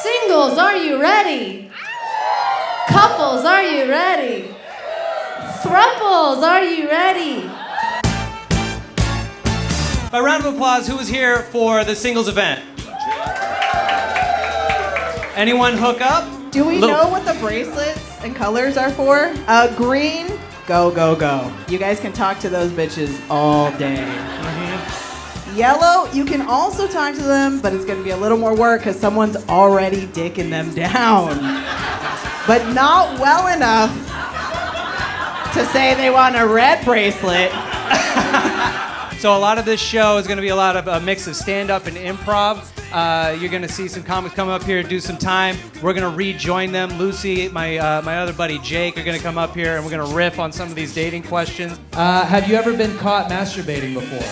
Singles, are you ready? Couples, are you ready? Thruples, are you ready? By round of applause, who was here for the singles event? Anyone hook up? Do we know what the bracelets and colors are for? Green, go, go, go. You guys can talk to those bitches all day. Mm-hmm. Yellow, you can also talk to them, but it's gonna be a little more work because someone's already dicking them down. But not well enough to say they want a red bracelet. So a lot of this show is going to be a lot of a mix of stand-up and improv. You're going to see some comics come up here, do some time. We're going to rejoin them. Lucy, my other buddy Jake are going to come up here, and we're going to riff on some of these dating questions. Have you ever been caught masturbating before?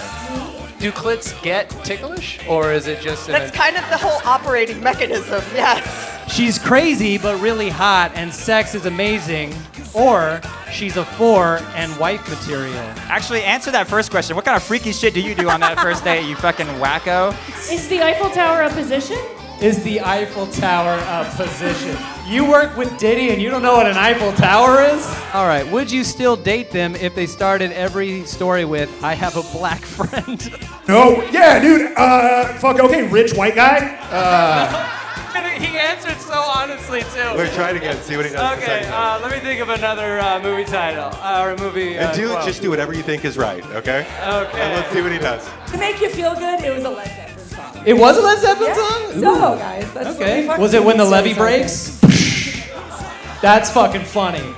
Do clits get ticklish, or is it just... That's kind of the whole operating mechanism, yes. She's crazy, but really hot, and sex is amazing. Or she's a 4 and wife material. Actually, answer that first question. What kind of freaky shit do you do on that first date, you fucking wacko? Is the Eiffel Tower a position? Is the Eiffel Tower a position? You work with Diddy and you don't know what an Eiffel Tower is? All right, would you still date them if they started every story with, I have a black friend? No, yeah, dude, fuck, okay, rich white guy. He answered so honestly, too. We're trying again, see what he does. Okay, let me think of another movie title, or a movie And quote. just do whatever you think is right, okay? Okay. And let's see what he does. To make you feel good, it was a Led Zeppelin song. It was a Led Zeppelin song? So, guys, that's Okay. what we Was it When the Levee fucking Breaks? That's fucking funny.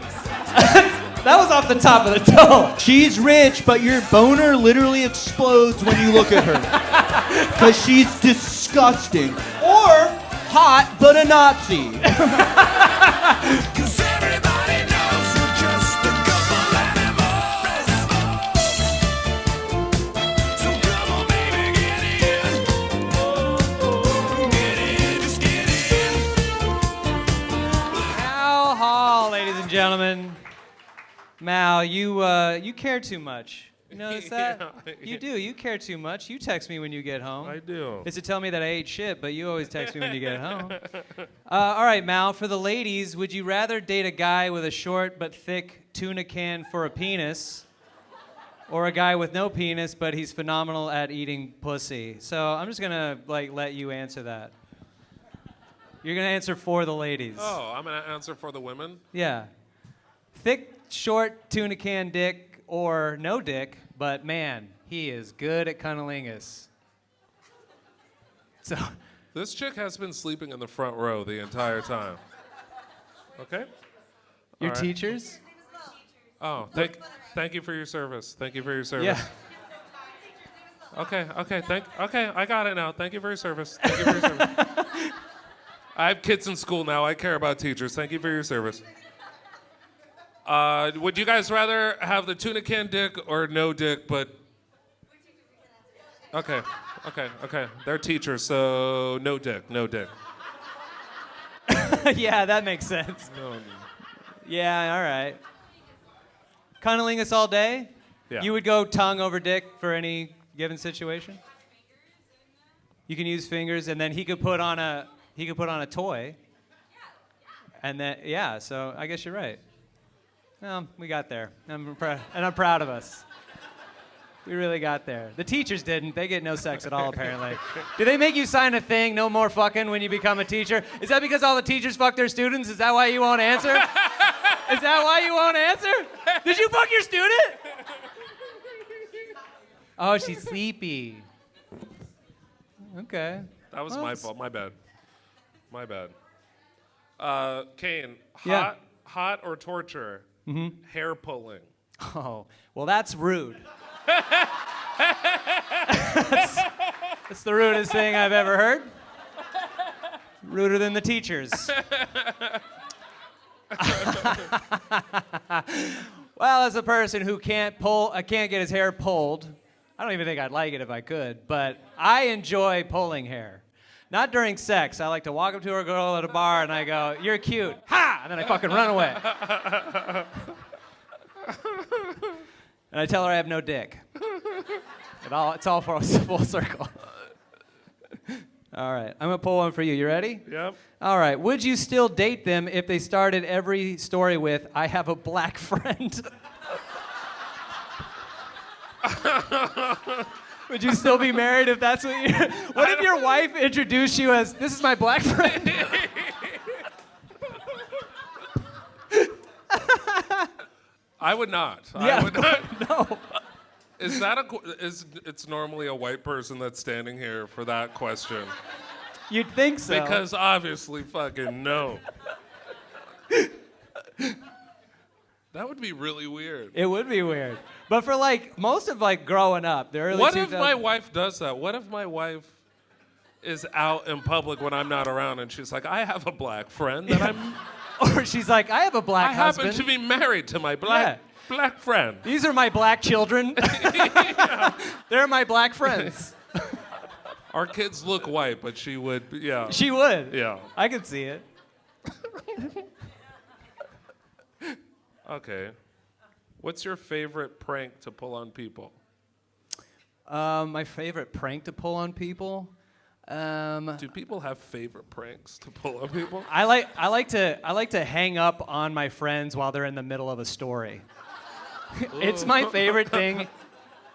That was off the top of the dome. She's rich, but your boner literally explodes when you look at her. Because she's disgusting. Or hot, but a Nazi. Mal Hall, ladies and gentlemen. Mal, you care too much. You notice that? Yeah. You do. You care too much. You text me when you get home. I do. It's to tell me that I ate shit, but you always text me when you get home. All right, Mal, for the ladies, would you rather date a guy with a short but thick tuna can for a penis, or a guy with no penis but he's phenomenal at eating pussy? So I'm just gonna let you answer that. You're gonna answer for the ladies. Oh, I'm gonna answer for the women. Yeah. Thick, short tuna can dick or no dick, but man, he is good at cunnilingus. So. This chick has been sleeping in the front row the entire time. Okay? Your All right. teachers? Oh, thank you for your service. Thank you for your service. Yeah. Okay, I got it now. Thank you for your service. Thank you for your service. I have kids in school now. I care about teachers. Thank you for your service. Would you guys rather have the tuna can dick or no dick, but... Okay. They're teachers, so no dick. Yeah, that makes sense. No. Yeah, all right. Cunnilingus all day? Yeah. You would go tongue over dick for any given situation? You can use fingers, and then he could put on a toy. And then, yeah, so I guess you're right. Well, we got there. I'm proud of us. We really got there. The teachers didn't. They get no sex at all, apparently. Do they make you sign a thing, no more fucking, when you become a teacher? Is that because all the teachers fuck their students? Is that why you won't answer? Is that why you won't answer? Did you fuck your student? Oh, she's sleepy. Okay. That was my fault. My bad. Kane, Yeah. hot or torture? Mm-hmm. Hair pulling. Oh, well, that's rude. That's the rudest thing I've ever heard. Ruder than the teachers. Well, as a person who can't get his hair pulled, I don't even think I'd like it if I could, but I enjoy pulling hair. Not during sex. I like to walk up to a girl at a bar and I go, "You're cute." Ha! And then I fucking run away. And I tell her I have no dick. It's all for a full circle. All All right, I'm gonna pull one for you. You ready? Yep. All right. Would you still date them if they started every story with "I have a black friend"? Would you still be married if that's what you? What if your wife introduced you as "This is my black friend"? I would not. Yeah, I would not. no. Is that it's normally a white person that's standing here for that question? You'd think so. Because obviously fucking no. That would be really weird. It would be weird. But for like most of like growing up, the early What 2000s. if my wife does that? What if my wife is out in public when I'm not around and she's like, I have a black friend that I'm Or she's like, I have a black I husband. happen to be married to my black friend. These are my black children. They're my black friends. Our kids look white, but she would, yeah. She would. Yeah. I could see it. Okay. What's your favorite prank to pull on people? My favorite prank to pull on people. Do people have favorite pranks to pull on people? I like to hang up on my friends while they're in the middle of a story. It's my favorite thing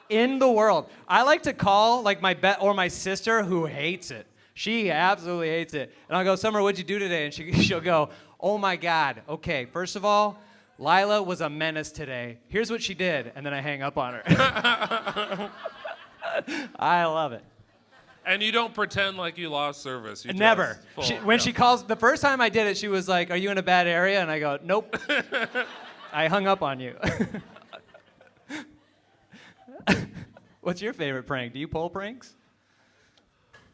in the world. I like to call like my sister who hates it. She absolutely hates it. And I'll go, Summer, what'd you do today? And she'll go, oh my God. Okay, first of all, Lila was a menace today. Here's what she did. And then I hang up on her. I love it. And you don't pretend like you lost service. You Never. Just When she calls, the first time I did it, she was like, are you in a bad area? And I go, nope. I hung up on you. What's your favorite prank? Do you pull pranks?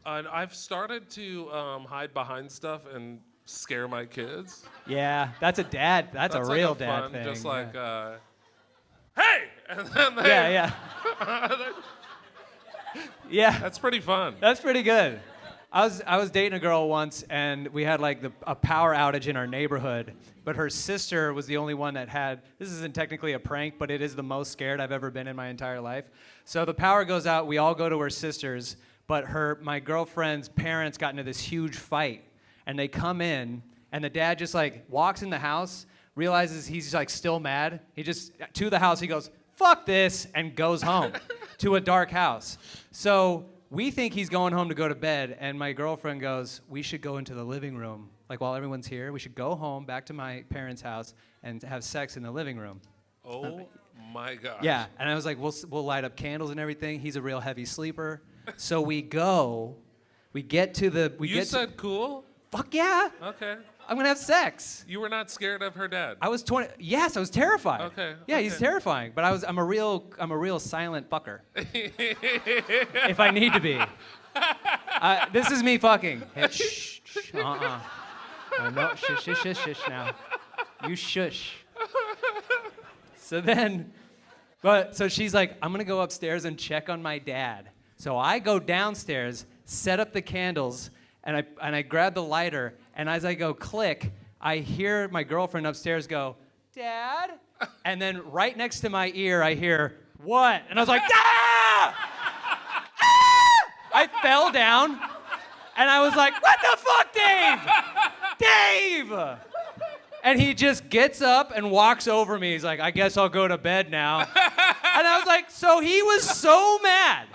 I've started to hide behind stuff and scare my kids. Yeah, that's a dad. That's a real like dad fun, thing. Just like, yeah. hey! And then they, Yeah. Yeah. That's pretty fun. That's pretty good. I was dating a girl once, and we had like a power outage in our neighborhood, but her sister was the only one that had, this isn't technically a prank, but it is the most scared I've ever been in my entire life. So the power goes out, we all go to her sister's, but my girlfriend's parents got into this huge fight, and they come in, and the dad just like walks in the house, realizes he's like still mad, he just, to the house, he goes, fuck this, and goes home to a dark house. So we think he's going home to go to bed, and my girlfriend goes, we should go into the living room. Like, while everyone's here, we should go home, back to my parents' house, and have sex in the living room. Oh, my gosh. Yeah, and I was like, we'll light up candles and everything. He's a real heavy sleeper. So we get to the... You said cool? Fuck yeah. Okay. I'm going to have sex. You were not scared of her dad? I was 20. Yes, I was terrified. Okay. Yeah, he's terrifying, but I'm a real silent fucker. If I need to be. This is me fucking. Hey, shh, no, shush now. You shush. So she's like, I'm gonna go upstairs and check on my dad. So I go downstairs, set up the candles, and I grab the lighter, and as I go click, I hear my girlfriend upstairs go, Dad? And then right next to my ear, I hear, what? And I was like, ah! Ah! I fell down, and I was like, what the fuck, Dave? Dave! And he just gets up and walks over me. He's like, I guess I'll go to bed now. And I was like, so he was so mad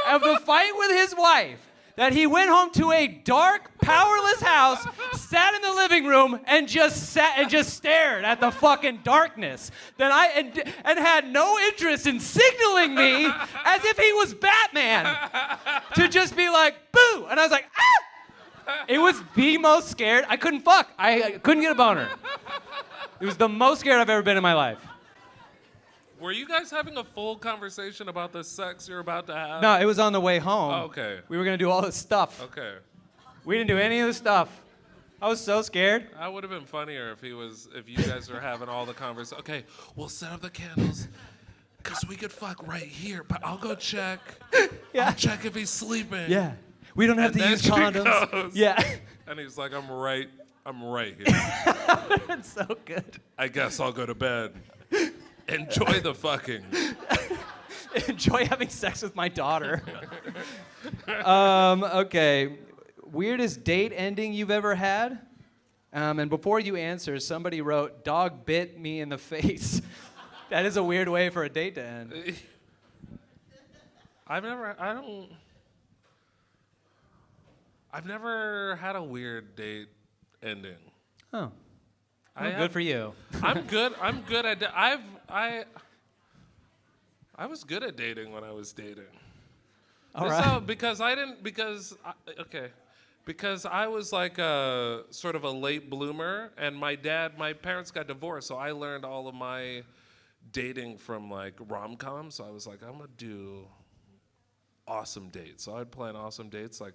of the fight with his wife that he went home to a dark, powerless house, sat in the living room, and just stared at the fucking darkness. And had no interest in signaling me as if he was Batman to just be like, boo! And I was like, ah! It was the most scared. I couldn't fuck. I couldn't get a boner. It was the most scared I've ever been in my life. Were you guys having a full conversation about the sex you're about to have? No, it was on the way home. Oh, okay. We were gonna do all this stuff. Okay. We didn't do any of the stuff. I was so scared. That would have been funnier if you guys were having all the conversation. Okay, we'll set up the candles, cause we could fuck right here. But I'll go check. Yeah. I'll check if he's sleeping. Yeah. We don't have to use condoms. Goes, yeah. And he's like, I'm right here. That's so good. I guess I'll go to bed. Enjoy the fucking. Enjoy having sex with my daughter. Okay. weirdest date ending you've ever had? And before you answer, somebody wrote, "Dog bit me in the face." That is a weird way for a date to end. I've never had a weird date ending. Oh. Well, good for you. I'm good at I was good at dating when I was dating. All right. Because I was like a sort of a late bloomer, and my parents got divorced, so I learned all of my dating from like rom-coms. So I was like, I'm gonna do awesome dates. So I'd plan awesome dates. Like,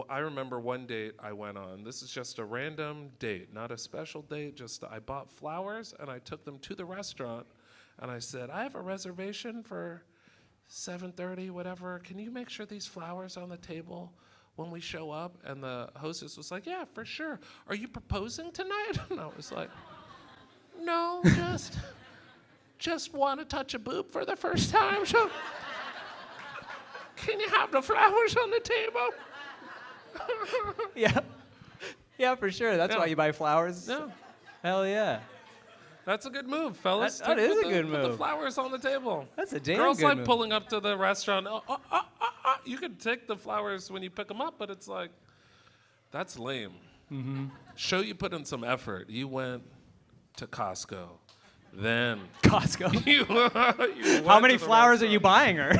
I remember one date I went on. This is just a random date, not a special date. Just I bought flowers and I took them to the restaurant, and I said, I have a reservation for 7:30, whatever. Can you make sure these flowers are on the table when we show up? And the hostess was like, yeah, for sure. Are you proposing tonight? And I was like, no, just want to touch a boob for the first time. So can you have the flowers on the table? Yeah, for sure. That's why you buy flowers. Yeah. Hell yeah. That's a good move, fellas. That is a good Put move. the flowers on the table. That's a damn Girls good like move. pulling up to the restaurant. You can take the flowers when you pick them up, but it's like, that's lame. Mm-hmm. Show you put in some effort. You went to Costco. Then Costco. you How many flowers are you buying her?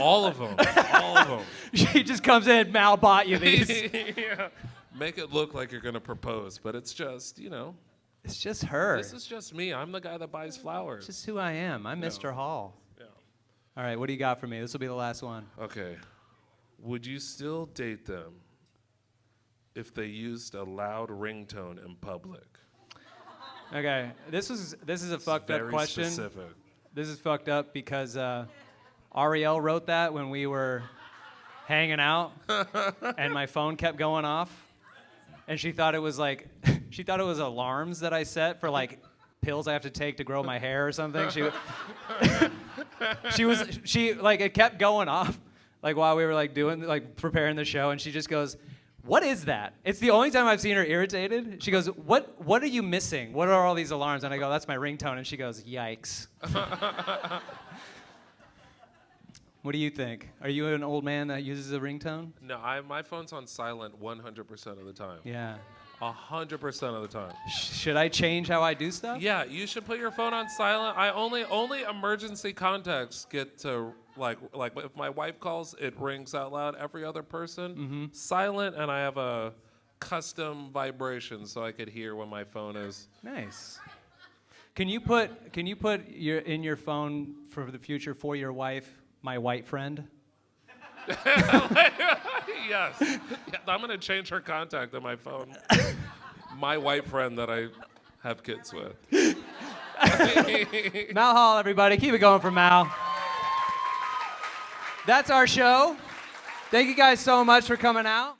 All of them. All of them. She just comes in, Mal bought you these. Yeah. Make it look like you're gonna propose, but it's just, It's just her. This is just me. I'm the guy that buys flowers. It's just who I am. I'm Mr. Hall. Yeah. All right, what do you got for me? This will be the last one. Okay. Would you still date them if they used a loud ringtone in public? Okay, this is a fucked up Very question. specific. This is fucked up because Ariel wrote that when we were hanging out, and my phone kept going off, and she thought it was alarms that I set for like pills I have to take to grow my hair or something. It kept going off like while we were like preparing the show, and she just goes, "What is that?" It's the only time I've seen her irritated. She goes, What are you missing? What are all these alarms?" And I go, "That's my ringtone." And she goes, "Yikes." What do you think? Are you an old man that uses a ringtone? No, my phone's on silent 100% of the time. Yeah. 100% of the time. Should I change how I do stuff? Yeah, you should put your phone on silent. I only emergency contacts get to like if my wife calls, it rings out loud. Every other person, silent, and I have a custom vibration so I could hear when my phone is. Nice. Can you put in your phone for the future for your wife, my white friend? Yes. Yeah, I'm gonna change her contact on my phone. My white friend that I have kids with. Mal Hall, everybody. Keep it going for Mal. That's our show. Thank you guys so much for coming out.